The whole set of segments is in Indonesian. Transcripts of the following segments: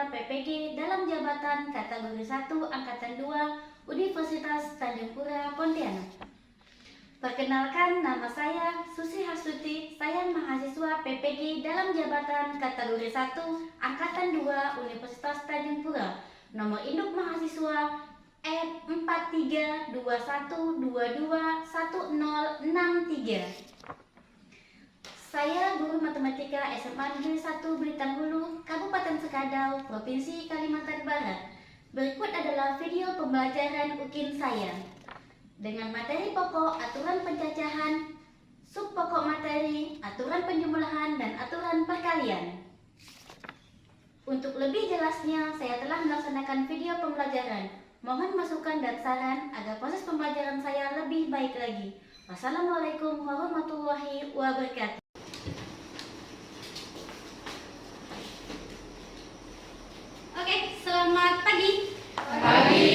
siswa PPG dalam jabatan kategori 1 Angkatan 2 Universitas Tanjung Pura, Pontianak. Perkenalkan, nama saya Susi Hasuti, saya mahasiswa PPG dalam jabatan kategori 1 Angkatan 2 Universitas Tanjung Pura. Nomor induk mahasiswa E4321221063. Saya guru matematika SMA Negeri 1 Blitar Hulu, Kabupaten Sekadau, Provinsi Kalimantan Barat. Berikut adalah video pembelajaran UKIN saya dengan materi pokok aturan pencacahan, sub pokok materi, aturan penjumlahan, dan aturan perkalian. Untuk lebih jelasnya, saya telah melaksanakan video pembelajaran. Mohon masukan dan saran agar proses pembelajaran saya lebih baik lagi. Wassalamualaikum warahmatullahi wabarakatuh. Oke, selamat pagi. Pagi.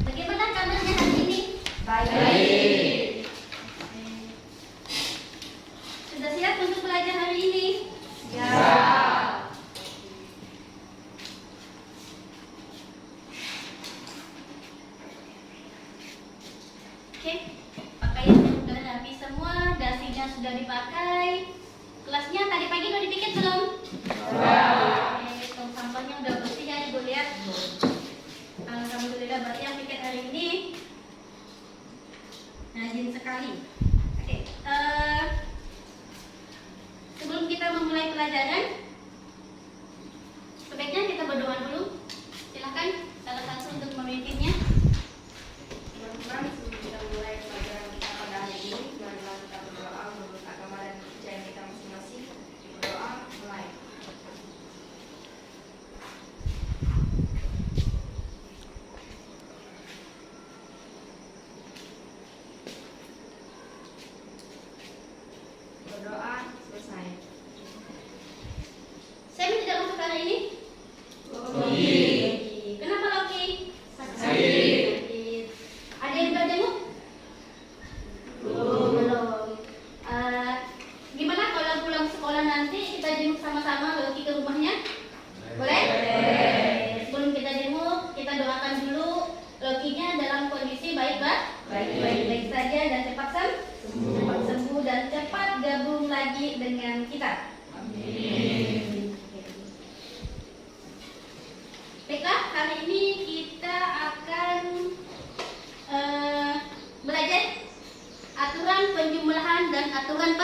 Bagaimana kabarnya hari ini? Baik. Sudah siap untuk belajar hari ini? Ya. Oke, pakaiannya sudah rapi semua, dasinya sudah dipakai. Kelasnya tadi pagi udah dipikir belum? Tong sampahnya udah bersih ya, Ibu lihat. Alhamdulillah, berarti yang pikir hari ini rajin sekali. Oke, sebelum kita memulai pelajaran, sebaiknya kita berdoa dulu. Silakan salah satu untuk memimpinnya. Teman-teman, sebelum kita mulai pelajaran kita pada hari ini, marilah kita berdoa menurut agama dan kepercayaan kita masing-masing. Berdoa mulai. Berdoa selesai. Saya tidak masuk hari ini. Logi. Kenapa Loki? Sakit. Ada yang udah jenguk? Belum. Gimana kalau pulang sekolah nanti kita jenguk sama-sama Loki ke rumahnya? Boleh? Sebelum kita jenguk, kita doakan dulu Lokinya dalam kondisi baik, Pak? Baik saja dan cepat sembuh dan cepat gabung lagi dengan kita. Amin. Baiklah, hari ini kita akan belajar aturan penjumlahan dan aturan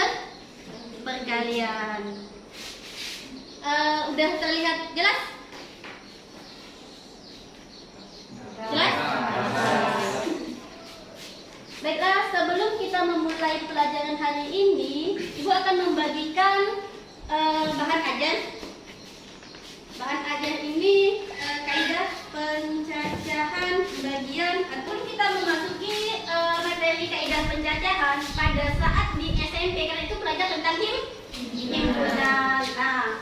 perkalian. Udah terlihat jelas? Jelas? Baiklah, sebelum kita memulai pelajaran hari ini, Ibu akan membagikan bahan ajar. Bahan ajar ini kaidah pencacahan bagian. Ataupun kita memasuki materi kaidah pencacahan pada saat di SMP, karena itu belajar tentang himpunan. Nah,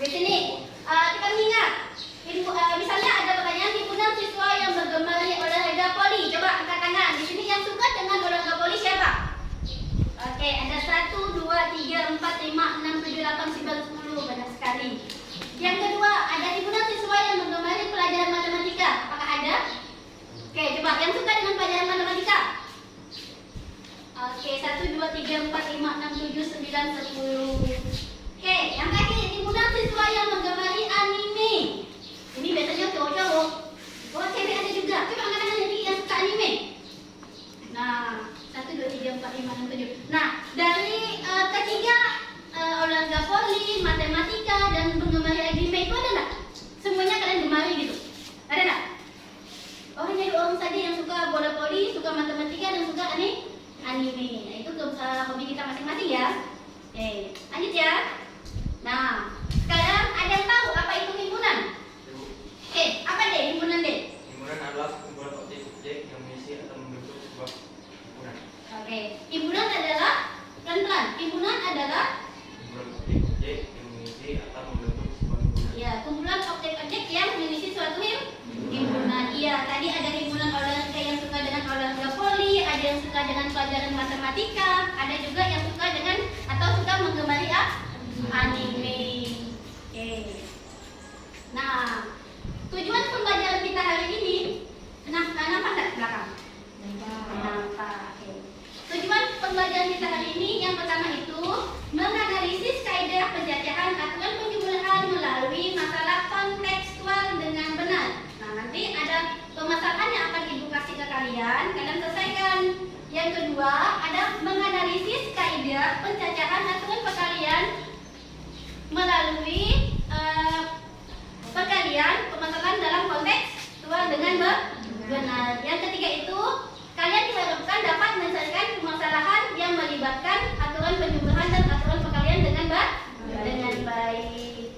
di sini kita mengingat misalnya ada pertanyaan himpunan siswa yang bergemari olahraga poli. Coba angkat tangan. Di sini yang suka dengan olahraga poli siapa? Oke, ada 1, 2, 3, 4, 5, 6, 7, 8, 9, 10. Banyak sekali. Yang kedua, ada himpunan siswa yang menggemari pelajaran matematika. Apakah ada? Oke, coba yang suka dengan pelajaran matematika. Oke, 1, 2, 3, 4, 5, 6, 7, 9, 10. Oke, yang terakhir, himpunan siswa yang menggemari anime. Ini biasanya cowok-cowok. Oh, cewek ada juga. Coba angkat tangan jadi yang suka anime. Nah, 1, 2, 3, 4, 5, 6, 7. Nah, dari ketiga olahraga poli, matematika, dan menggemari anime itu ada nggak? Semuanya kalian gemari gitu? Ada nggak? Oh, hanya 2 orang saja yang suka bola poli, suka matematika, dan suka anime. Nah, itu hobi kita masing-masing ya. Oke, lanjut ya. Nah, sekarang ada yang tahu apa itu himpunan? Oke, apa deh himpunan deh? Himpunan adalah kumpulan objek-objek yang mengisi atau membentuk sebuah himpunan. Oke, himpunan adalah pelan-pelan. Himpunan adalah Kumpulan objek-objek yang mengisi atau membentuk sebuah himpunan. ya kumpulan objek-objek yang mengisi suatu himpunan. Iya, tadi ada himpunan olahraga yang suka dengan olahraga poli, ada yang suka dengan pelajaran matematika, ada juga yang suka dengan atau suka menggemari anime. Nah, tujuan pembelajaran kita hari ini, nampak nggak belakang? Nampak. Oke. Tujuan pembelajaran kita hari ini yang pertama itu menganalisis kaidah penjajahan aturan penjumlahan melalui masalah kontekstual dengan benar. Nah, nanti ada permasalahan yang akan Ibu kasih ke kalian selesaikan. Yang kedua, ada menganalisis kaidah penjajahan aturan perkalian melalui perkalian permasalahan dalam kontekstual dengan benar. Yang ketiga itu, kalian diharapkan dapat menyelesaikan permasalahan yang melibatkan aturan penjumlahan dan aturan perkalian dengan baik.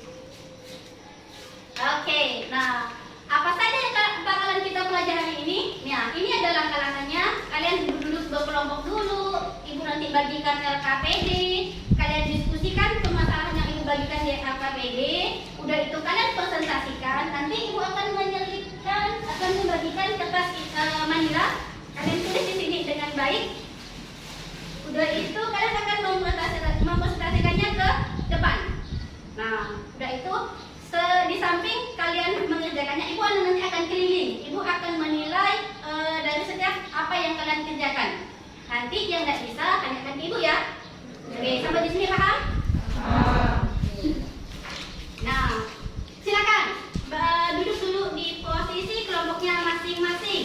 Oke, nah apa saja yang bakalan kita pelajari hari ini? Nah, ini adalah langkah-langkahnya. Kalian duduk berkelompok dulu. Ibu nanti bagikan LKPD. Kalian diskusikan permasalahan yang Ibu bagikan di LKPD. Udah itu kalian presentasikan. Nanti Ibu akan menyelipkan, akan membagikan kertas manila. Kalian tulis di sini dengan baik. Udah itu kalian akan mempresentasikannya ke depan. Nah, udah itu di samping kalian mengerjakannya, Ibu nanti akan keliling. Ibu akan menilai dari setiap apa yang kalian kerjakan. Nanti yang nggak bisa tanyakan Ibu ya. Oke, sampai di sini paham? Nah, silakan duduk dulu di posisi kelompoknya masing-masing.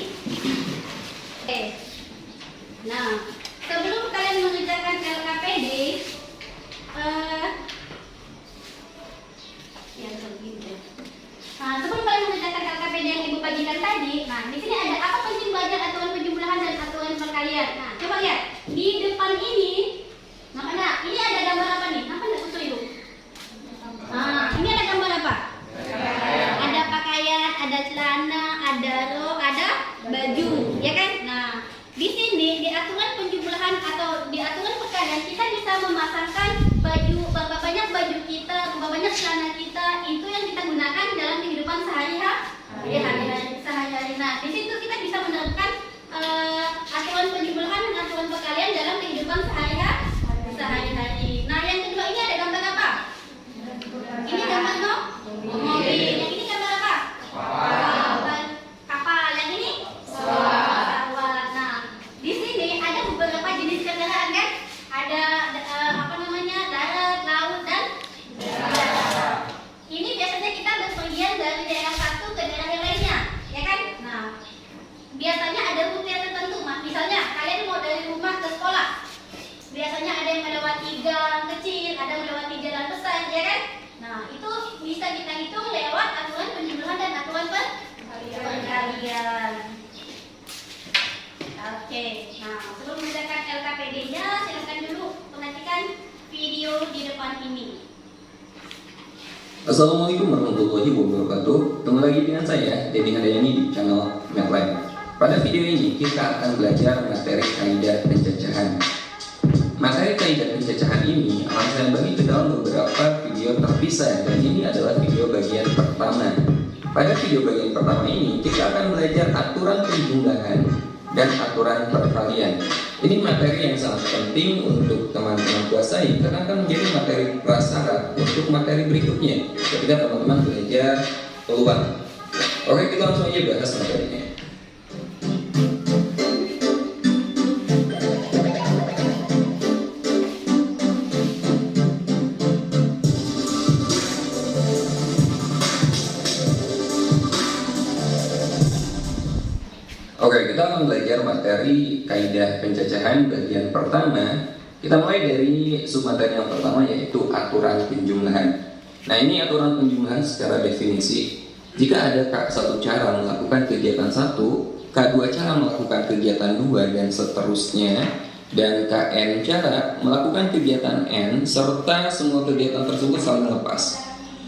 Oke. Nah, sebelum kalian mengerjakan LKPD, sebelum kalian mengerjakan LKPD yang Ibu bagikan tadi, nah di sini ada apa penting belajar aturan penjumlahan dan aturan perkalian. Nah, coba lihat di depan ini, makanya ini ada gambar apa nih? Apa nggak susu Ibu? Nah, ini ada gambar apa? Ada pakaian, ada celana, ada rok, ada baju, ya kan? Nah, di sini di aturan penjumlahan atau di aturan perkalian kita bisa memasangkan baju, berapa banyak baju kita, berapa banyak celana kita, itu yang kita gunakan dalam kehidupan sehari-hari. Nah, di situ kita bisa menerapkan aturan penjumlahan dan aturan perkalian dalam kehidupan sehari-hari. Nah, yang kedua ini ada gambar apa? Ini gambar mobil. Yang ini gambar apa? Kapal. Yang ini? Pesawat. Nah, di sini ada beberapa jenis kendaraan kan? Ada darat, laut, dan darat. Ini biasanya kita berpergian dari daerah satu ke daerah yang lainnya, ya kan? Nah, biasanya ada rute tertentu. Misalnya kalian mau dari rumah ke sekolah, biasanya ada yang melewati gang kecil, ada yang melewati jalan besar, ya kan? Nah, itu bisa kita hitung lewat aturan penjumlahan dan aturan perkalian. Oke, nah sebelum mengerjakan LKPD-nya, silakan dulu perhatikan video di depan ini. Assalamualaikum warahmatullahi wabarakatuh. Ketemu lagi dengan saya, Denny Handayani di channel Medline. Pada video ini kita akan belajar materi kaidah penjajahan. Materi kaidah penjajahan ini akan saya bagi ke dalam beberapa video terpisah, dan ini adalah video bagian pertama. Pada video bagian pertama ini kita akan belajar aturan penjumlahan dan aturan perkalian. Ini materi yang sangat penting untuk teman-teman kuasai karena akan menjadi materi prasyarat untuk materi berikutnya ketika teman-teman belajar peluang. Oke, kita langsung aja bahas materinya. Oke, kita akan belajar materi kaidah penjajahan bagian pertama. Kita mulai dari submateri yang pertama, yaitu aturan penjumlahan. Nah, ini aturan penjumlahan secara definisi. Jika ada K1 cara melakukan kegiatan 1, K2 cara melakukan kegiatan 2, dan seterusnya, dan Kn cara melakukan kegiatan N, serta semua kegiatan tersebut saling lepas,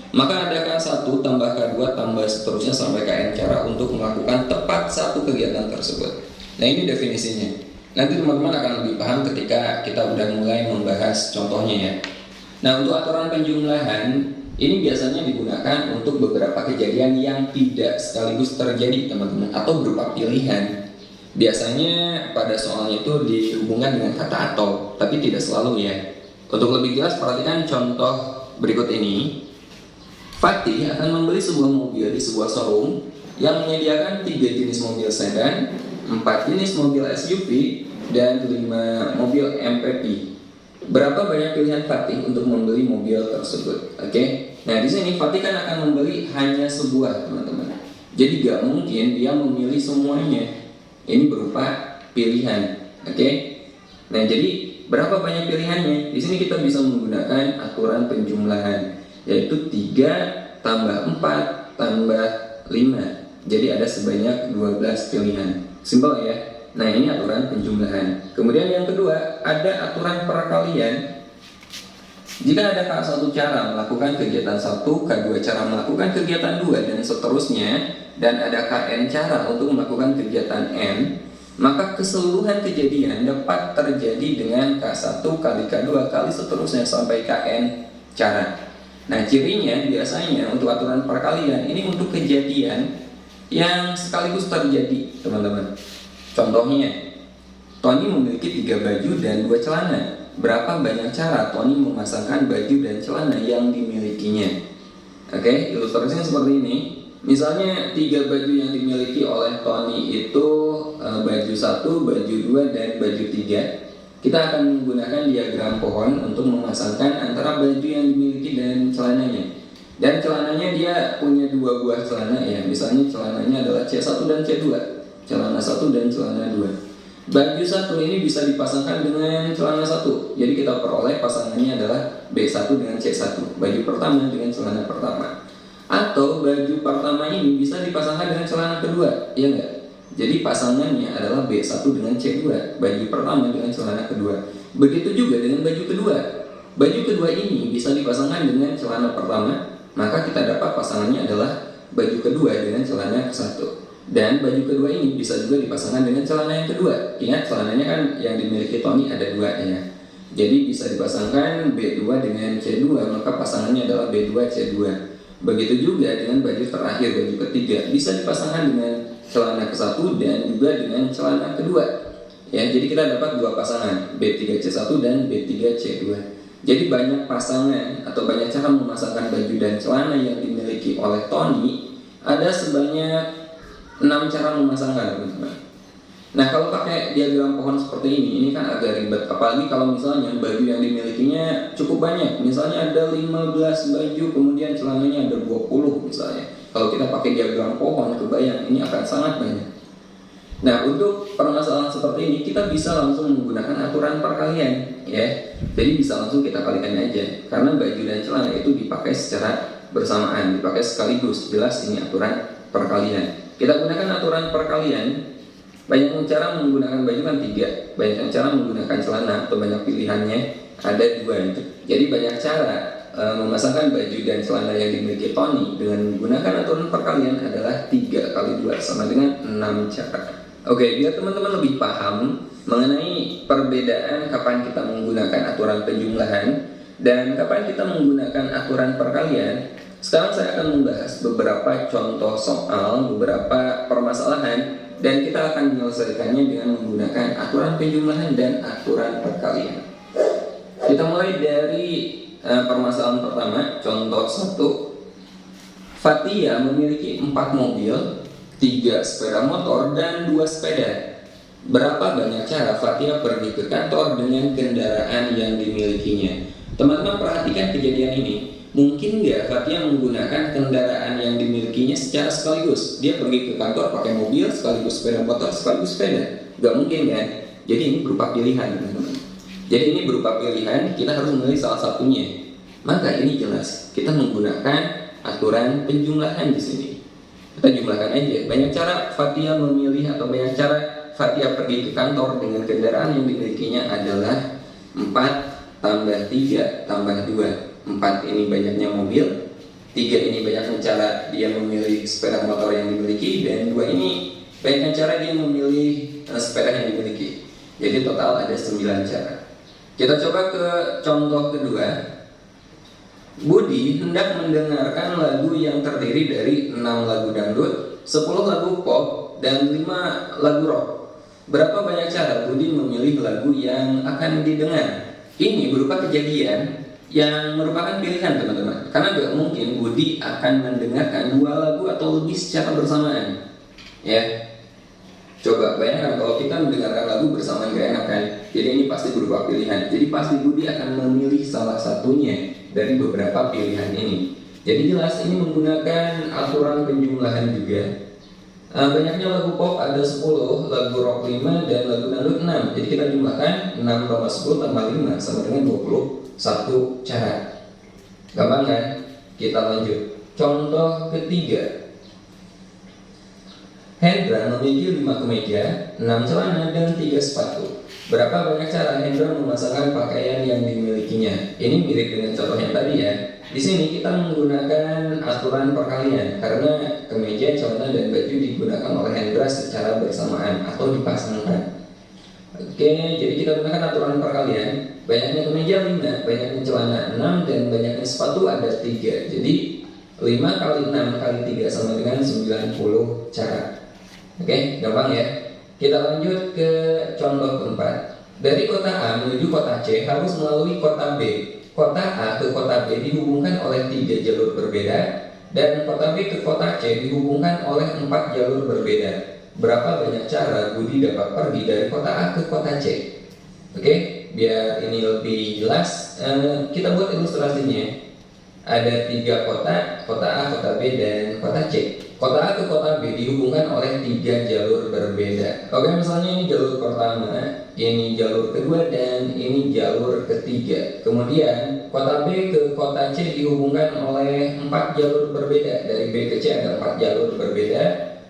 maka ada K1 tambah K2 tambah seterusnya sampai Kn cara untuk melakukan tepat satu kegiatan tersebut. Nah, ini definisinya. Nanti teman-teman akan lebih paham ketika kita udah mulai membahas contohnya ya. Nah, untuk aturan penjumlahan ini biasanya digunakan untuk beberapa kejadian yang tidak sekaligus terjadi teman-teman, atau berupa pilihan. Biasanya pada soalnya itu dihubungkan dengan kata atau, tapi tidak selalu ya. Untuk lebih jelas perhatikan contoh berikut ini. Fatih akan membeli sebuah mobil di sebuah showroom yang menyediakan 3 jenis mobil sedan, 4 jenis mobil SUV, dan 5 mobil MPV. Berapa banyak pilihan Fatih untuk membeli mobil tersebut? Oke. Nah, di sini Fatih kan akan membeli hanya sebuah, teman-teman. Jadi gak mungkin dia memilih semuanya. Ini berupa pilihan. Oke. Nah, jadi berapa banyak pilihannya? Di sini kita bisa menggunakan aturan penjumlahan, yaitu 3 tambah 4 tambah 5. Jadi ada sebanyak 12 pilihan. Simpel ya. Nah, ini aturan penjumlahan. Kemudian yang kedua, ada aturan perkalian. Jika ada K1 cara melakukan kegiatan 1, K2 cara melakukan kegiatan 2, dan seterusnya, dan ada Kn cara untuk melakukan kegiatan N, maka keseluruhan kejadian dapat terjadi dengan K1 kali K2 kali seterusnya sampai Kn cara. Nah, cirinya biasanya untuk aturan perkalian ini untuk kejadian yang sekaligus terjadi, teman-teman. Contohnya, Tony memiliki 3 baju dan 2 celana. Berapa banyak cara Tony memasangkan baju dan celana yang dimilikinya? Oke, ilustrasinya seperti ini. Misalnya 3 baju yang dimiliki oleh Tony itu baju 1, baju 2, dan baju 3. Kita akan menggunakan diagram pohon untuk memasangkan antara baju yang dimiliki dan celananya. Dan celananya dia punya 2 buah celana ya. Misalnya celananya adalah C1 dan C2. Celana 1 dan celana 2. Baju 1 ini bisa dipasangkan dengan celana 1. Jadi kita peroleh pasangannya adalah B1 dengan C1. Baju pertama dengan celana pertama. Atau baju pertama ini bisa dipasangkan dengan celana kedua, iya enggak? Jadi pasangannya adalah B1 dengan C2. Baju pertama dengan celana kedua. Begitu juga dengan baju kedua. Baju kedua ini bisa dipasangkan dengan celana pertama, maka kita dapat pasangannya adalah baju kedua dengan celana ke-1. Dan baju kedua ini bisa juga dipasangkan dengan celana yang kedua. Ingat, celananya kan yang dimiliki Tony ada 2 ya. Jadi bisa dipasangkan B2 dengan C2, maka pasangannya adalah B2 C2. Begitu juga dengan baju terakhir, baju ketiga, bisa dipasangkan dengan celana ke-1 dan juga dengan celana kedua. Ya, jadi kita dapat 2 pasangan, B3C1 dan B3C2. Jadi banyak pasangan atau banyak cara memasangkan baju dan celana yang dimiliki oleh Tony. Ada sebanyak 6 cara memasangkan, teman-teman. Nah, kalau pakai diagram pohon seperti ini kan agak ribet. Apalagi kalau misalnya baju yang dimilikinya cukup banyak. Misalnya ada 15 baju, kemudian celananya ada 20 misalnya. Kalau kita pakai diagram pohon, kebayang ini akan sangat banyak. Nah, untuk permasalahan seperti ini kita bisa langsung menggunakan aturan perkalian ya. Jadi bisa langsung kita kalikan aja. Karena baju dan celana itu dipakai secara bersamaan, dipakai sekaligus. Jelas ini aturan perkalian. Kita gunakan aturan perkalian. Banyak cara menggunakan baju kan 3, banyak cara menggunakan celana atau banyak pilihannya ada 2 itu. Jadi banyak cara memasangkan baju dan celana yang dimiliki Tony dengan menggunakan aturan perkalian adalah 3 kali 2 sama dengan 6 cara. Oke, biar teman-teman lebih paham mengenai perbedaan kapan kita menggunakan aturan penjumlahan dan kapan kita menggunakan aturan perkalian. Sekarang saya akan membahas beberapa contoh soal, beberapa permasalahan, dan kita akan menyelesaikannya dengan menggunakan aturan penjumlahan dan aturan perkalian. Kita mulai dari permasalahan pertama, contoh 1. Fatia memiliki 4 mobil, 3 sepeda motor, dan 2 sepeda. Berapa banyak cara Fatia pergi ke kantor dengan kendaraan yang dimilikinya? Teman-teman perhatikan kejadian ini. Mungkin nggak Fatia menggunakan kendaraan yang dimilikinya secara sekaligus? Dia pergi ke kantor pakai mobil, sekaligus sepeda motor, sekaligus sepeda. Nggak mungkin kan? Jadi ini berupa pilihan, teman-teman. Jadi ini berupa pilihan, kita harus memilih salah satunya. Maka ini jelas, kita menggunakan aturan penjumlahan di sini. Kita jumlahkan aja. Banyak cara Fatia memilih atau banyak cara Fatia pergi ke kantor dengan kendaraan yang dimilikinya adalah 4 tambah 3 tambah 2. 4 ini banyaknya mobil, 3 ini banyaknya cara dia memilih sepeda motor yang dimiliki, dan 2 ini banyaknya cara dia memilih sepeda yang dimiliki. Jadi total ada 9 cara. Kita coba ke contoh kedua. Budi hendak mendengarkan lagu yang terdiri dari 6 lagu dangdut, 10 lagu pop, dan 5 lagu rock. Berapa banyak cara Budi memilih lagu yang akan didengar? Ini berupa kejadian yang merupakan pilihan teman-teman. Karena nggak mungkin Budi akan mendengarkan 2 lagu atau lebih secara bersamaan. Ya, coba bayangkan kalau kita mendengarkan lagu bersamaan gak enak kan? Jadi ini pasti berupa pilihan. Jadi pasti Budi akan memilih salah satunya dari beberapa pilihan ini. Jadi jelas ini menggunakan aturan penjumlahan juga. Banyaknya lagu pop ada 10, lagu rock 5, dan lagu dangdut 6. Jadi kita jumlahkan 6 tambah 10 tambah 5 sama dengan 21 cara. Gampang kan? Kita lanjut. Contoh ketiga. Hendra memiliki 5 kemeja, 6 celana, dan 3 sepatu. Berapa banyak cara Hendra memasangkan pakaian yang dimilikinya? Ini mirip dengan contoh yang tadi ya. Di sini kita menggunakan aturan perkalian karena kemeja, celana, dan baju digunakan oleh Hendra secara bersamaan atau dipasangkan. Oke, jadi kita gunakan aturan perkalian. Banyaknya kemeja 5, banyaknya celana 6, dan banyaknya sepatu ada 3. Jadi 5 kali 6 kali 3 sama dengan 90 cara. Oke, gampang ya. Kita lanjut ke contoh keempat. Dari kota A menuju kota C harus melalui kota B. Kota A ke kota B dihubungkan oleh 3 jalur berbeda, dan kota B ke kota C dihubungkan oleh 4 jalur berbeda. Berapa banyak cara Budi dapat pergi dari kota A ke kota C? Oke, biar ini lebih jelas, kita buat ilustrasinya. Ada 3 kota, kota A, kota B, dan kota C. Kota A ke kota B dihubungkan oleh 3 jalur berbeda. Oke, misalnya ini jalur pertama, ini jalur kedua, dan ini jalur ketiga. Kemudian kota B ke kota C dihubungkan oleh 4 jalur berbeda. Dari B ke C ada 4 jalur berbeda.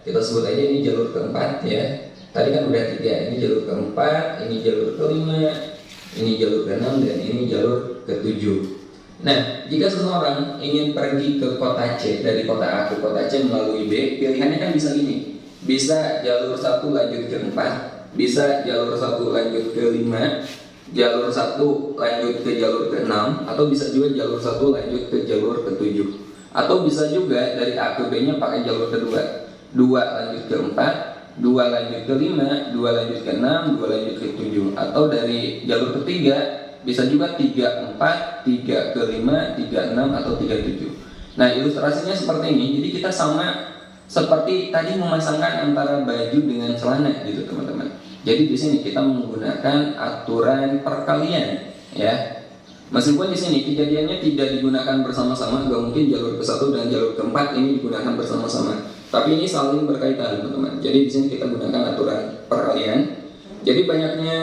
Kita sebut aja ini jalur keempat ya. Tadi kan udah 3, ini jalur keempat, ini jalur kelima, ini jalur keenam, dan ini jalur ketujuh. Nah, jika seseorang ingin pergi ke kota C dari kota A ke kota C melalui B, pilihannya kan bisa gini. Bisa jalur 1 lanjut ke 4, bisa jalur 1 lanjut ke 5, jalur 1 lanjut ke jalur ke 6, atau bisa juga jalur 1 lanjut ke jalur ke 7. Atau bisa juga dari A ke B-nya pakai jalur kedua. 2 lanjut ke 4, 2 lanjut ke 5, 2 lanjut ke 6, 2 lanjut ke 7. Atau dari jalur ketiga bisa juga 3, 4, 3 ke 5, 3, 6, atau 3, 7. Nah, ilustrasinya seperti ini. Jadi kita sama seperti tadi memasangkan antara baju dengan celana gitu teman-teman. Jadi di sini kita menggunakan aturan perkalian ya. Meskipun di sini kejadiannya tidak digunakan bersama-sama, nggak mungkin jalur ke-1 dan jalur ke-4 ini digunakan bersama-sama. Tapi ini saling berkaitan teman-teman. Jadi di sini kita gunakan aturan perkalian. Jadi banyaknya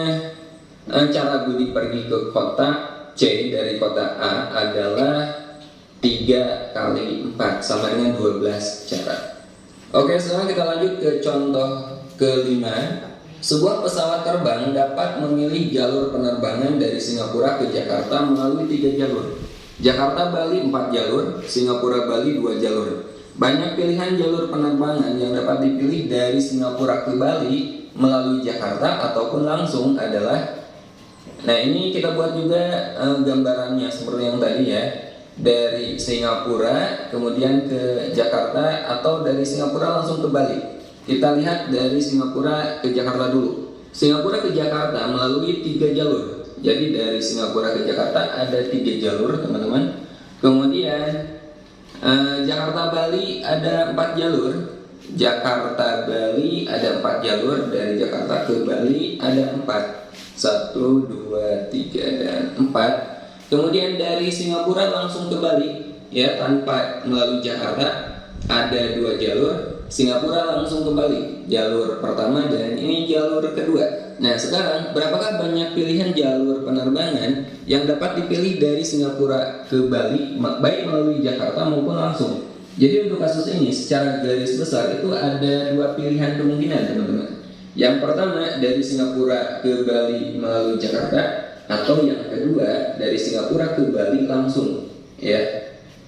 cara Budi pergi ke kota C dari kota A adalah 3 kali 4 sama dengan 12 cara. Oke, sekarang kita lanjut ke contoh kelima. Sebuah pesawat terbang dapat memilih jalur penerbangan dari Singapura ke Jakarta melalui 3 jalur. Jakarta Bali 4 jalur, Singapura Bali 2 jalur. Banyak pilihan jalur penerbangan yang dapat dipilih dari Singapura ke Bali melalui Jakarta ataupun langsung adalah. Nah, ini kita buat juga gambarannya seperti yang tadi ya. Dari Singapura kemudian ke Jakarta, atau dari Singapura langsung ke Bali. Kita lihat dari Singapura ke Jakarta dulu. Singapura ke Jakarta melalui 3 jalur. Jadi dari Singapura ke Jakarta ada 3 jalur teman-teman. Kemudian Jakarta Bali ada 4 jalur. Jakarta Bali ada 4 jalur. Dari Jakarta ke Bali ada 4. 1, 2, 3, dan 4. Kemudian dari Singapura langsung ke Bali ya, tanpa melalui Jakarta ada 2 jalur. Singapura langsung ke Bali, jalur pertama, dan ini jalur kedua. Nah, sekarang berapakah banyak pilihan jalur penerbangan yang dapat dipilih dari Singapura ke Bali baik melalui Jakarta maupun langsung? Jadi untuk kasus ini secara garis besar itu ada 2 pilihan kemungkinan teman-teman. Yang pertama dari Singapura ke Bali melalui Jakarta, atau yang kedua dari Singapura ke Bali langsung ya.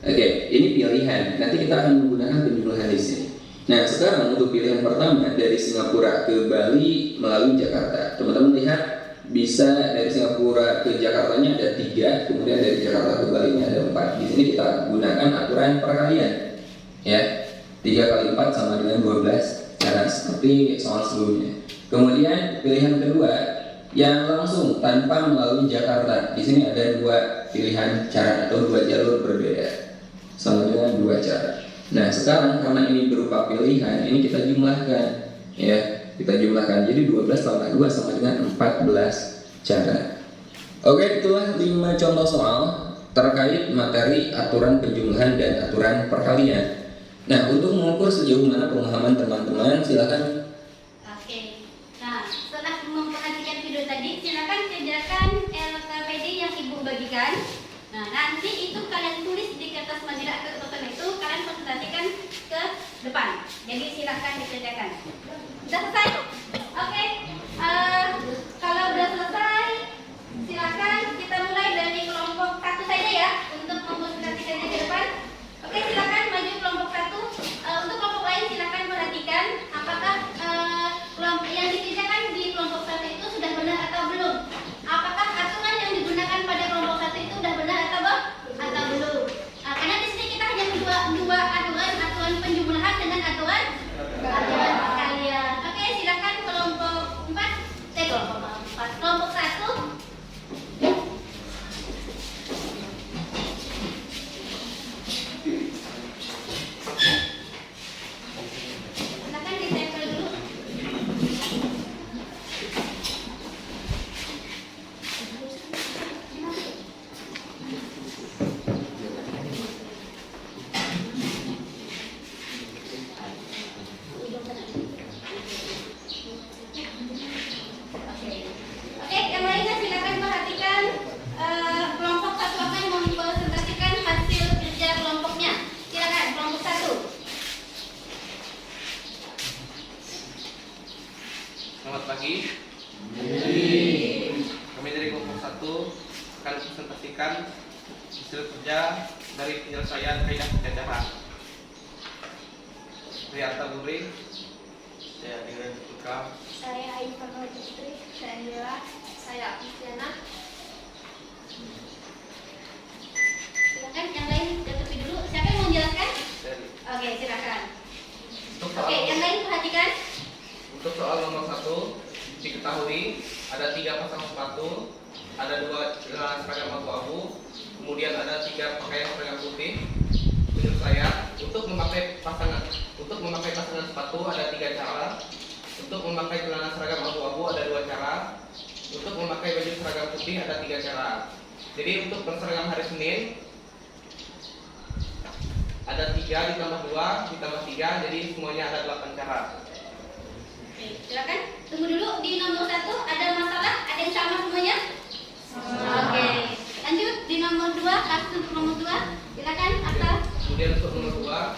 Oke, ini pilihan. Nanti kita akan menggunakan penjumlahan di sini. Nah, sekarang untuk pilihan pertama dari Singapura ke Bali melalui Jakarta. Teman-teman lihat, bisa dari Singapura ke Jakartanya ada 3, kemudian dari Jakarta ke Bali ada 4. Di sini kita gunakan aturan perkalian ya. 3 kali 4 sama dengan 12 cara seperti soal sebelumnya. Kemudian pilihan kedua yang langsung tanpa melalui Jakarta. Di sini ada dua pilihan cara atau dua jalur berbeda, sama dengan dua cara. Nah sekarang karena ini berupa pilihan, ini kita jumlahkan, ya kita jumlahkan. Jadi 12 tambah 2 sama dengan 14 cara. Oke, itulah 5 contoh soal terkait materi aturan penjumlahan dan aturan perkalian. Nah untuk mengukur sejauh mana pemahaman teman-teman, silakan. Oke. Nah, setelah memperhatikan video tadi, silakan kerjakan LKPD yang Ibu bagikan. Nah, nanti itu kalian tulis di kertas majalah atau catatan itu, kalian presentasikan ke depan. Jadi silakan dikerjakan. Sudah selesai? Oke. Kalau sudah selesai, silakan kita mulai dari kelompok 1 saja ya untuk mempresentasikannya ke depan. Oke, silakan maju kelompok 1. Untuk kelompok lain silakan perhatikan apakah kelompok yang dikerjakan di kelompok 1 itu sudah benar atau belum. Apakah aturan yang digunakan pada kelompok 1 itu sudah benar atau belum. Karena di sini kita hanya dua aturan penjumlahan dengan aturan perkalian. Oke, silakan kelompok 4. Kelompok 1. Silakan ditempel dulu. Oke, yang lainnya silakan perhatikan. Kelompok 1 akan mempresentasikan hasil kerja kelompoknya. Silakan kelompok 1. Selamat pagi. Kami dari kelompok 1 akan presentasikan hasil kerja dari penyelesaian kaidah penjajahan. Riyata Buri, saya dengan Tukam. Saya Ayu Farma Putri, saya Nila, saya Kristiana. Silakan yang lain tutupi dulu. Siapa yang mau menjelaskan? Oke, silakan. Oke, yang lain perhatikan. Untuk soal nomor 1 diketahui ada 3 pasang sepatu, ada 2 celana seragam abu-abu, kemudian ada 3 pakaian seragam putih. Menurut saya untuk memakai pasangan sepatu ada 3 cara. Untuk memakai celana seragam abu-abu ada 2 cara. Untuk memakai baju seragam putih ada 3 cara. Jadi untuk berseragam hari Senin ada 3 ditambah 2 ditambah 3, jadi semuanya ada 8 cara. Oke, silakan. Tunggu dulu, di nomor 1 ada masalah? Ada yang sama semuanya? Oke. Lanjut di nomor 2, kasus untuk nomor 2. Silakan, Akta. Kemudian untuk nomor 2,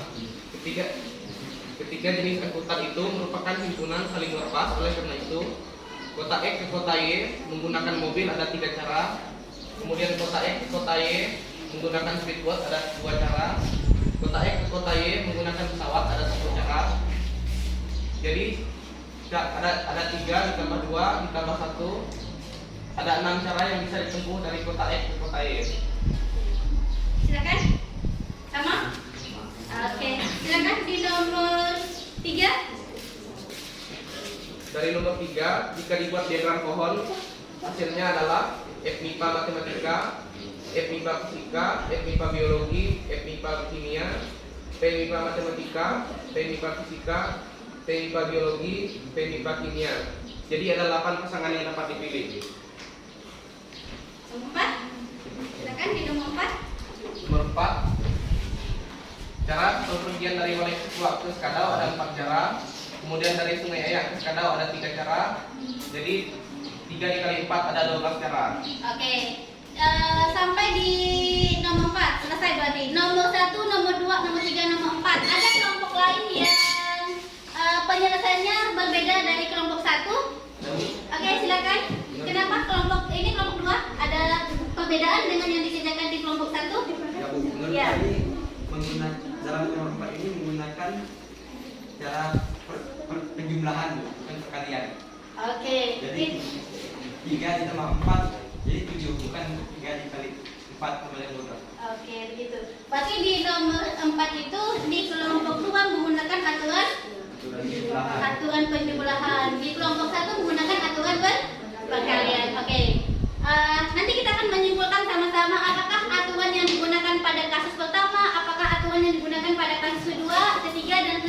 ketiga jenis angkutan itu merupakan himpunan saling melepas. Oleh karena itu, kota X ke kota Y menggunakan mobil ada 3 cara. Kemudian kota X ke kota Y menggunakan speedboat ada 2 cara. Kota X ke kota Y menggunakan pesawat ada 1 cara. Jadi ada 3 ditambah 2 ditambah 1, ada 6 cara yang bisa ditempuh dari kota X ke kota Y. Silakan. Sama? Oke. Silakan di nomor 3. Dari nomor 3, jika dibuat diagram pohon, hasilnya adalah FMIPA matematika, FMIPA fisika, FMIPA biologi, FMIPA kimia, PMIPA matematika, PMIPA fisika, PMIPA biologi, PMIPA kimia. Jadi ada 8 pasangan yang dapat dipilih. Nomor 4. Silakan di nomor 4. Nomor 4, cara perpergian dari Wali Ketua ke Skadau ada 4 cara. Kemudian dari Sungai Ayak ke Skadau ada 3 cara. Jadi 3 dikali 4 ada 12 cara. Oke. Sampai di nomor 4 selesai berarti. Nomor 1, nomor 2, nomor 3, nomor 4. Ada kelompok lain yang penyelesaiannya berbeda dari kelompok 1? Oke, silakan. Kenapa kelompok 2 ada perbedaan dengan yang dikerjakan di kelompok 1? Ya Bu, menurut Ya. kami menggunakan dalam nomor 4 ini menggunakan cara penjumlahan bukan perkalian. Oke. Jadi 3 ditambah 4 jadi 7, bukan 3 dikali 4 kembali yang bodoh. Oke, begitu. Berarti di nomor 4 itu di kelompok 2 menggunakan aturan Penjumlahan. penjumlahan. Di kelompok 1 menggunakan aturan Perkalian. Oke. Nanti kita akan menyimpulkan sama-sama apakah aturan yang digunakan pada kasus pertama, apakah aturan yang digunakan pada kasus kedua, ketiga, dan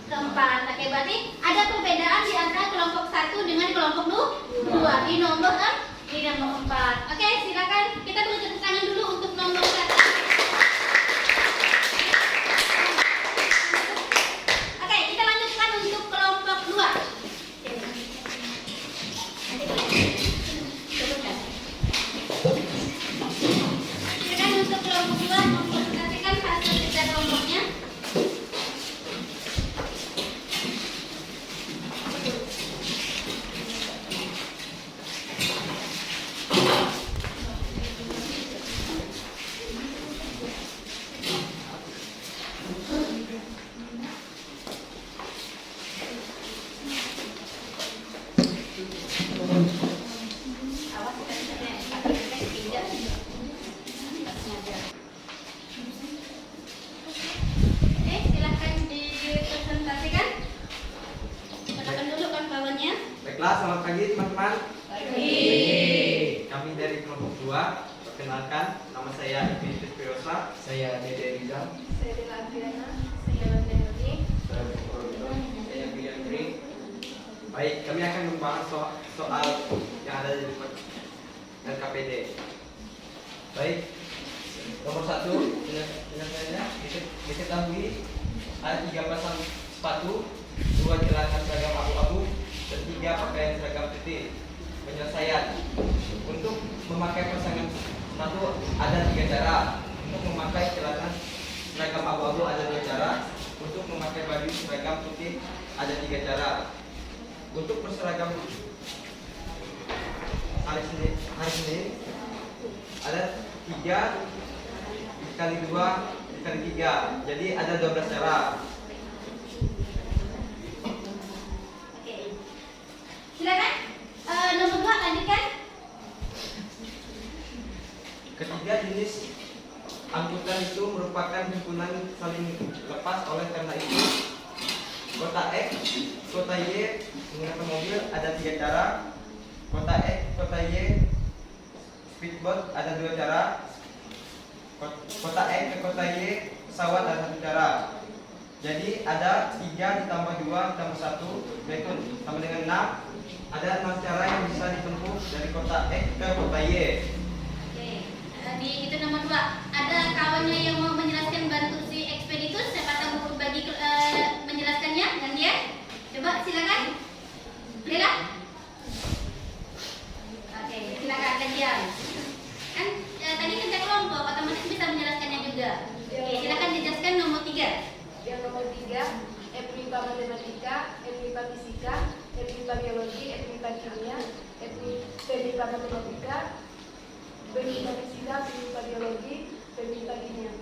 keempat. Oke, berarti ada perbedaan di antara kelompok 1 dengan kelompok 2 di nomor 4. Oke, silakan kita beri tepuk tangan dulu untuk nomor 1. Oke, kita lanjutkan untuk kelompok 2. Silakan untuk kelompok 2 mempresentasikan hasil kerja kelompoknya. Awas kita tidak. Oke, silakan dipresentasikan. Tekan dulu kan bawahnya. Baiklah, selamat pagi teman-teman. Kami dari kelompok 2. Perkenalkan, nama saya Ibnu Firosa. Saya Dede Rizal. Saya Dela Adriana, saya Landeni. Saya Bian Tri. Baik, kami akan membahas soal yang ada di LKPD. Baik, nomor 1 penyelesaiannya diketahui ada 3 pasang sepatu, 2 celana seragam abu-abu, dan 3 pakaian seragam putih. Penyelesaian untuk memakai pasangan sepatu ada 3 cara. Untuk memakai celana seragam abu-abu ada 2 cara. Untuk memakai baju seragam putih ada 3 cara. Untuk berseragam hari Senin ada 3 dikali 2 dikali 3, jadi ada 12 cara. Oke. Silakan. Nomor 2 lanjutkan. Ketiga jenis angkutan itu merupakan himpunan saling lepas, oleh karena itu kota X, kota Y menggunakan mobil ada 3 cara. Kota X, kota Y speedboat ada 2 cara. Kota X ke kota Y pesawat ada 1 cara. Jadi ada 3 ditambah 2 ditambah 1 yaitu sama dengan 6. Ada 6 cara yang bisa ditempuh dari kota X ke kota Y. Oke. Di itu nomor 2. Ada kawannya yang mau menjelaskan, bantu si ekspeditus, siapa tahu bagi menjelaskannya dengan dia. Coba silakan. Lela. Oke, silakan kajian. Kan tadi kerja kelompok, otomatis bisa menjelaskannya juga. Oke, silakan dijelaskan nomor 3. Yang nomor 3, FMIPA Matematika, FMIPA Fisika, FMIPA Biologi, FMIPA Kimia, FMIPA Matematika, FMIPA Fisika, FMIPA Biologi, FMIPA Kimia.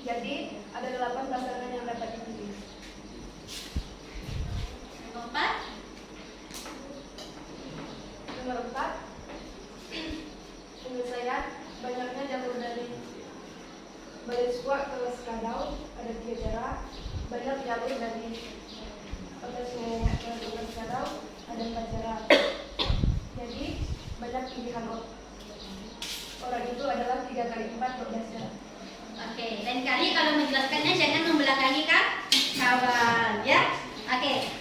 Jadi ada 8 pasangan yang dapat dipilih. Nomor 4. Nomor 4, penyelesaian banyaknya jalur dari Baleswa ke Skadau ada 3 cara. Banyak jalur dari Kota Sungai ke Skadau ada 4 cara. Jadi banyak pilihan orang itu adalah 3 kali 4 12 cara. Oke, lain kali kalau menjelaskannya jangan membelakangi kawan, ya. Oke,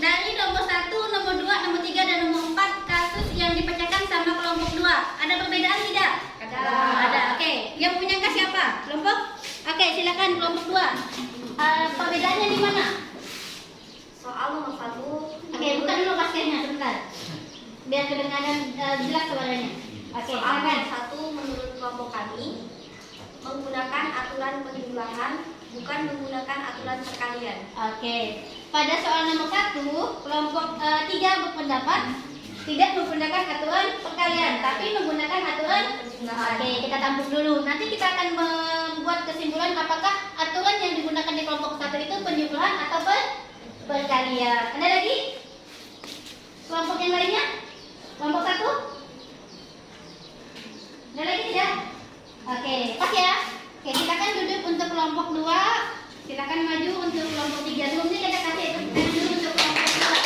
dari nomor 1, nomor 2, nomor 3, dan nomor 4 kasus yang dipecahkan sama kelompok 2. Ada perbedaan tidak? Ada. Oke, yang punya angka siapa? Kelompok? Oke, silakan kelompok 2. Perbedaannya di mana? Soal nomor 1. Oke, buka dulu paskennya sebentar. Biar kedengaran jelas suaranya. Oke, Soal silakan. nomor 1 menurut kelompok kami menggunakan aturan penjumlahan, bukan menggunakan aturan perkalian. Oke, pada soal nomor 1, kelompok 3 berpendapat tidak menggunakan aturan perkalian, tapi menggunakan aturan Penjumlahan. Oke, kita tampung dulu. Nanti kita akan membuat kesimpulan apakah aturan yang digunakan di kelompok 1 itu penjumlahan atau perkalian. Ada lagi? Kelompok yang lainnya? Kelompok 1? Ada lagi tidak? Oke, pas ya. Oke, kita akan duduk untuk kelompok 2. Silakan maju untuk kelompok 3. Sebelumnya kita kasih tepuk tangan dulu untuk kelompok 2.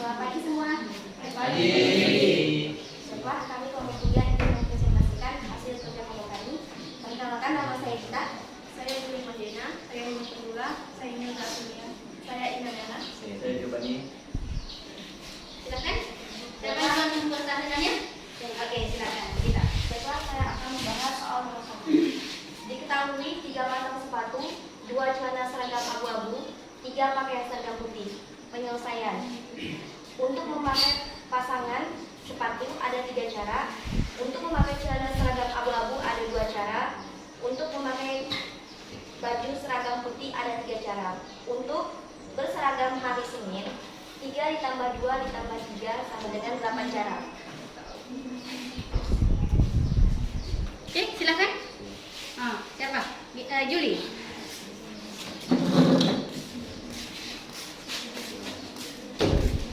Selamat pagi semua. Setelah kami kelompok 3 ingin mempresentasikan hasil kerja kelompok kami. Perkenalkan, nama saya Gita. Saya Juli Madena. Saya Nina Pendula. Saya Nina Asunia. Saya Ina Nana. Saya Giovanni. Silakan. Siapa yang akan mempresentasikannya? Oke, silakan. Kita. Baiklah, saya akan membahas soal nomor 1. Diketahui 3 pasang sepatu, 2 celana seragam abu-abu, 3 pakaian seragam putih. Penyelesaian. Untuk memakai pasangan sepatu ada 3 cara. Untuk memakai celana seragam abu-abu ada 2 cara. Untuk memakai baju seragam putih ada 3 cara. Untuk berseragam hari Senin, 3 ditambah 2 ditambah 3 sama dengan 8 cara. Oke, silakan. Siapa? Juli.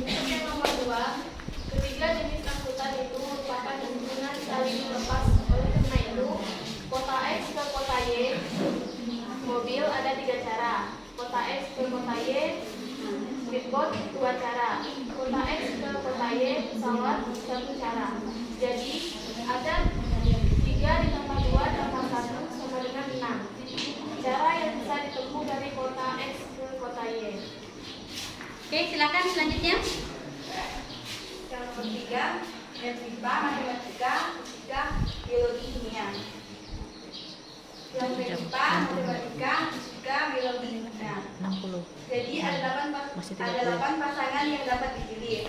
Untuk yang nomor 2, ketiga jenis angkutan itu merupakan hubungan saling lepas. Oleh karena itu, kota X ke kota Y, mobil ada 3 cara. Kota X ke kota Y, speedboat 2 cara. Kota X ke kota Y, pesawat 1 cara. Jadi, ada 3 ditambah 2 tambah 1 sama dengan 6. Cara yang bisa ditempuh dari kota X ke kota Y. Oke, silakan selanjutnya. Yang nomor 3, FIPA, matematika, fisika, biologi, kimia. Yang FIPA, matematika, fisika, biologi, kimia. 60. Jadi ada 8 pasangan yang dapat dipilih.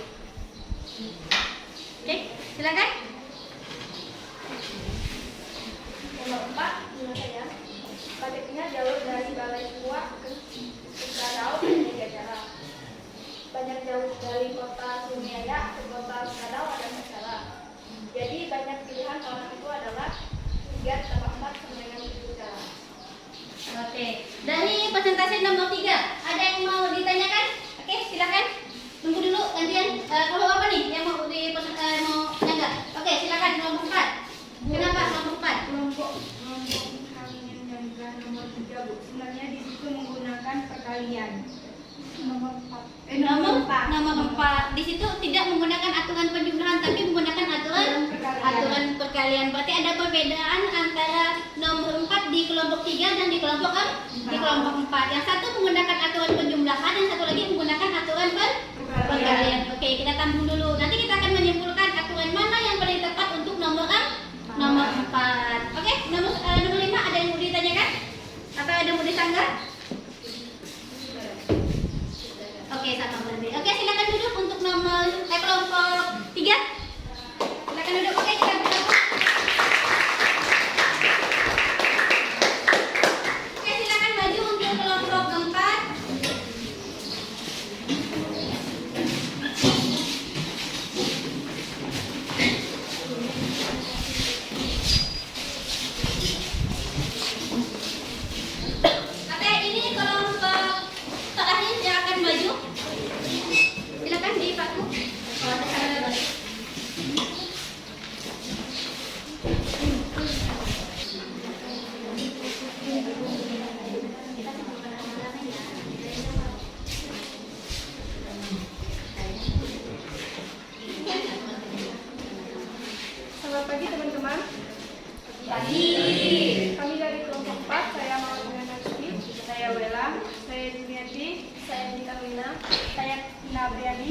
Oke, silakan. Nomor 4, menurut saya, banyaknya jalur dari Balai Tua ke Skadau ada 3 cara. Banyak jalur dari kota Sumiaya ke kota Skadau ada 4 cara. Jadi banyak pilihan orang itu adalah 3 tambah 4 sama dengan 7 cara. Oke, dari presentasi nomor 3, ada yang mau ditanyakan? Oke, silakan. Tunggu dulu gantian. Kalau apa nih yang mau mau nyanggah? Oke, silakan nomor 4. Kenapa nomor 4? Kelompok kami yang menyanggah nomor 3, Bu. Sebenarnya di situ menggunakan perkalian. Nomor 4. Nomor 4 di situ tidak menggunakan aturan penjumlahan tapi menggunakan aturan perkalian. Berarti ada perbedaan antara nomor 4 di kelompok 3 dan di kelompok 4. Yang satu menggunakan aturan penjumlahan, yang satu lagi menggunakan aturan perkalian. Oke, kita tampung dulu. Nanti kita akan menyimpulkan aturan mana yang paling tepat untuk nomor 4. Oke, nomor 5 ada yang mau ditanyakan? Atau ada yang mau disanggah? Oke, sama berarti. Oke, silakan duduk untuk kelompok 3. Silakan duduk. Oke, kita bergabung. Oke, silakan maju untuk kelompok 4. Oke, ini kelompok terakhir yang akan maju. Silakan di paku. Oh, ada kamera balik. Selamat pagi teman-teman. Pagi. Kami dari kelompok 4, saya Maulana Nasri, saya Wela, saya Julianti, saya Dita Wina, saya Tina Abriani.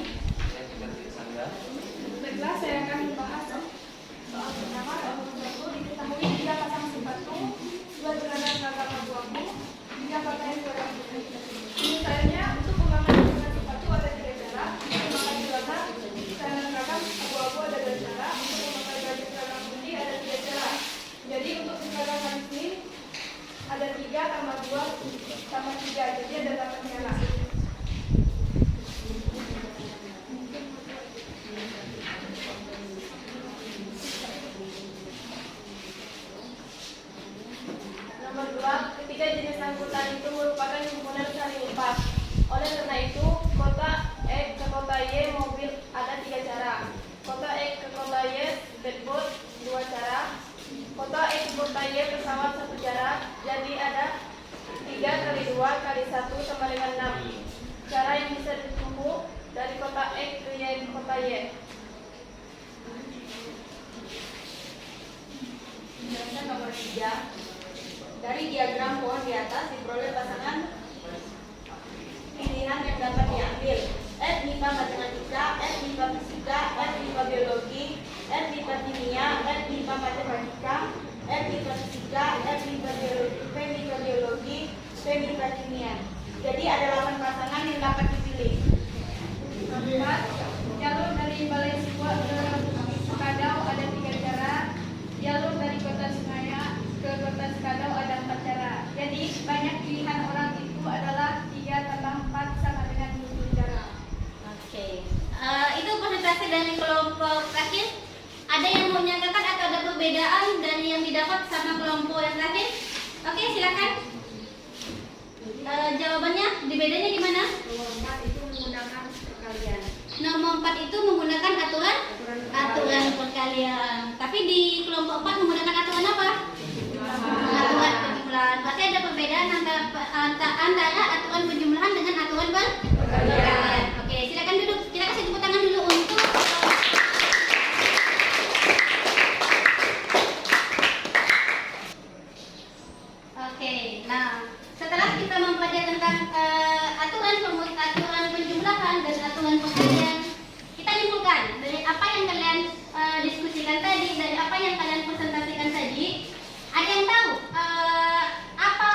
Baiklah, saya akan membahas soal pertama. Soal diketahui 3 pasang sepatu, 2 celana seragam abu-abu, 3 pakaian seragam putih. Misalnya, untuk memakai celana sepatu ada 3 cara. Untuk memakai celana seragam abu-abu ada 2 cara. Untuk memakai baju seragam putih ada 3 cara. Jadi untuk seragam hari Senin ada 3 tambah 2 tambah 3, jadi ada 8 cara. kelompok terakhir, ada yang mau menyatakan atau ada perbedaan dari yang didapat sama kelompok yang terakhir? Oke, silakan. Jawabannya, bedanya di mana? Nomor 4 itu menggunakan perkalian. Nomor 4 itu menggunakan aturan perkalian. Tapi di kelompok 4 menggunakan aturan apa? Aturan penjumlahan. Berarti ada perbedaan antara aturan penjumlahan dengan aturan perkalian. Oke, silakan duduk. Kita kasih tepuk tangan dulu untuk Oke, nah setelah kita mempelajari tentang aturan penjumlahan dan aturan perkalian, kita simpulkan dari apa yang kalian diskusikan tadi, dari apa yang kalian presentasikan tadi. Ada yang tahu apa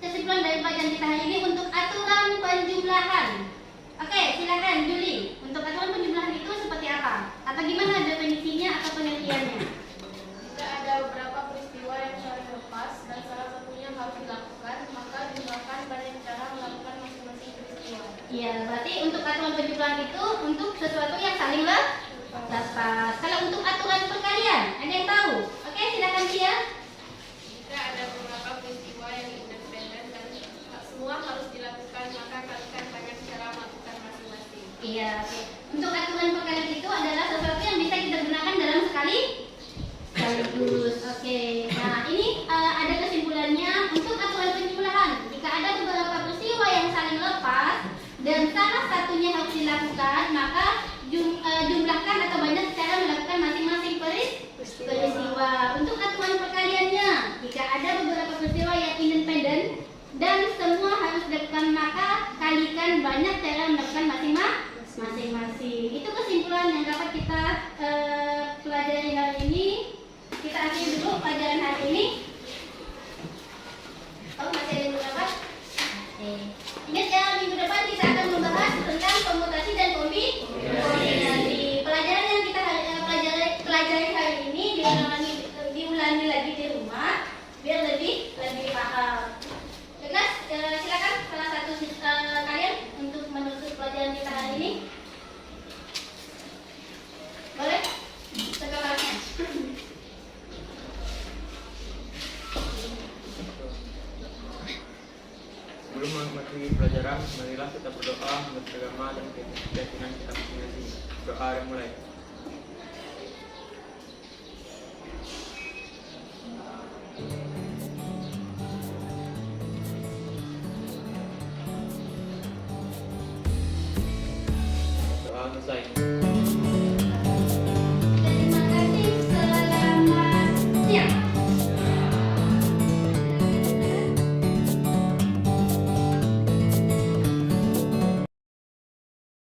kesimpulan dari pelajaran kita hari ini untuk aturan penjumlahan? Oke, silakan Juli. Untuk aturan penjumlahan itu seperti apa? Atau gimana definisinya atau pengertiannya? Jika ada beberapa peristiwa yang saling lepas dan salah satunya harus dilakukan, maka jumlahkan banyak cara melakukan masing-masing peristiwa. Iya, berarti untuk aturan penjumlahan itu untuk sesuatu yang saling lepas. Kalau untuk aturan perkalian, ada yang tahu? Oke, silakan dia. Jika ada beberapa peristiwa yang independen dan tak semua harus dilakukan, maka kalikan banyak cara melakukan masing-masing. Iya, oke. Untuk aturan perkalian itu adalah sesuatu yang bisa kita gunakan dalam sekaligus. Oke. Nah, ini ada kesimpulannya untuk aturan penjumlahan. Jika ada beberapa peristiwa yang saling lepas dan salah satunya harus dilakukan, maka jumlahkan atau banyak cara melakukan masing-masing peristiwa. Untuk aturan perkaliannya, jika ada beberapa peristiwa yang independen dan semua harus dilakukan, maka kalikan banyak cara melakukan masing-masing. Itu kesimpulan yang dapat kita pelajari hari ini. Kita akhiri dulu pelajaran hari ini. Oh, masih ada beberapa? Ingat ya, minggu depan kita akan membahas tentang komutasi dan kombinasi. Pelajaran yang kita pelajari hari ini diulangi lagi di rumah biar lebih paham. Jelas, silakan salah satu kalian untuk menutup pelajaran kita hari ini. Boleh? Sekelarnya. Sebelum mengakhiri pelajaran, marilah kita berdoa menurut agama dan keyakinan kita masing-masing. Doa yang mulai. Doa selesai.